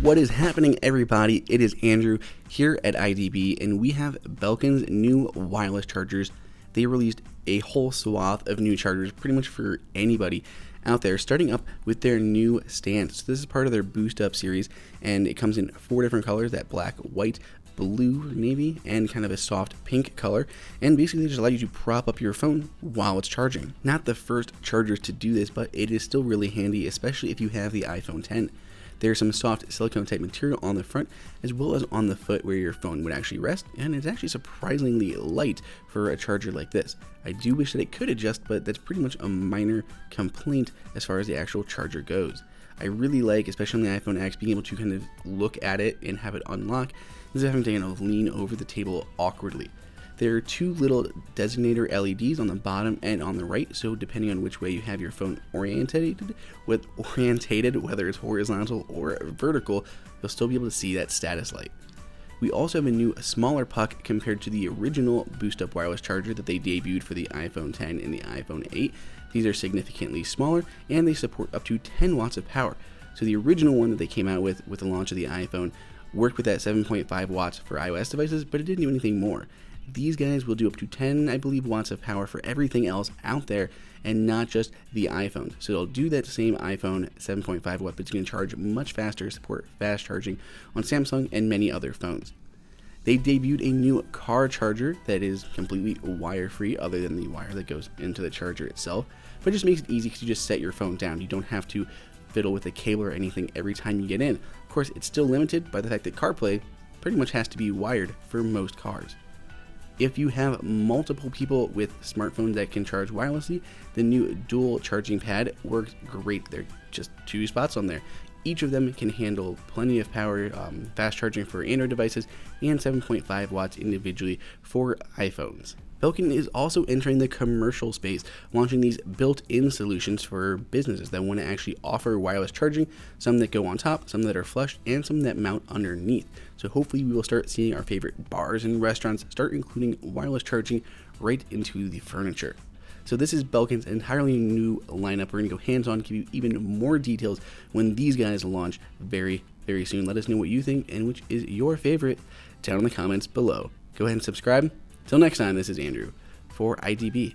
What is happening, everybody? It is Andrew here at IDB, and we have Belkin's new wireless chargers. They released a whole swath of new chargers pretty much for anybody out there, starting up with their new stand. So this is part of their BoostUp series, and it comes in 4 different colors: that black, white, blue, navy, and kind of a soft pink color. And basically they just allow you to prop up your phone while it's charging. Not the first chargers to do this, but it is still really handy, especially if you have the iPhone 10. There's some soft silicone type material on the front as well as on the foot where your phone would actually rest, and it's actually surprisingly light for a charger like this. I do wish that it could adjust, but that's pretty much a minor complaint as far as the actual charger goes. I really like, especially on the iPhone X, being able to kind of look at it and have it unlock instead of having to kind of lean over the table awkwardly. There are 2 little designator LEDs on the bottom and on the right, so depending on which way you have your phone orientated, whether it's horizontal or vertical, you'll still be able to see that status light. We also have a new smaller puck compared to the original BoostUp wireless charger that they debuted for the iPhone 10 and the iPhone 8. These are significantly smaller, and they support up to 10 watts of power. So the original one that they came out with the launch of the iPhone worked with that 7.5 watts for iOS devices, but it didn't do anything more. These guys will do up to 10, I believe, watts of power for everything else out there, and not just the iPhone. So it'll do that same iPhone 7.5 watt, but it's going to charge much faster, support fast charging on Samsung and many other phones. They debuted a new car charger that is completely wire-free, other than the wire that goes into the charger itself, but it just makes it easy because you just set your phone down. You don't have to fiddle with a cable or anything every time you get in. Of course, it's still limited by the fact that CarPlay pretty much has to be wired for most cars. If you have multiple people with smartphones that can charge wirelessly, the new dual charging pad works great. There are just 2 spots on there. Each of them can handle plenty of power, fast charging for Android devices, and 7.5 watts individually for iPhones. Belkin is also entering the commercial space, launching these built-in solutions for businesses that want to actually offer wireless charging, some that go on top, some that are flush, and some that mount underneath. So hopefully we will start seeing our favorite bars and restaurants start including wireless charging right into the furniture. So this is Belkin's entirely new lineup. We're going to go hands-on, give you even more details when these guys launch very, very soon. Let us know what you think and which is your favorite down in the comments below. Go ahead and subscribe. Till next time, this is Andrew for IDB.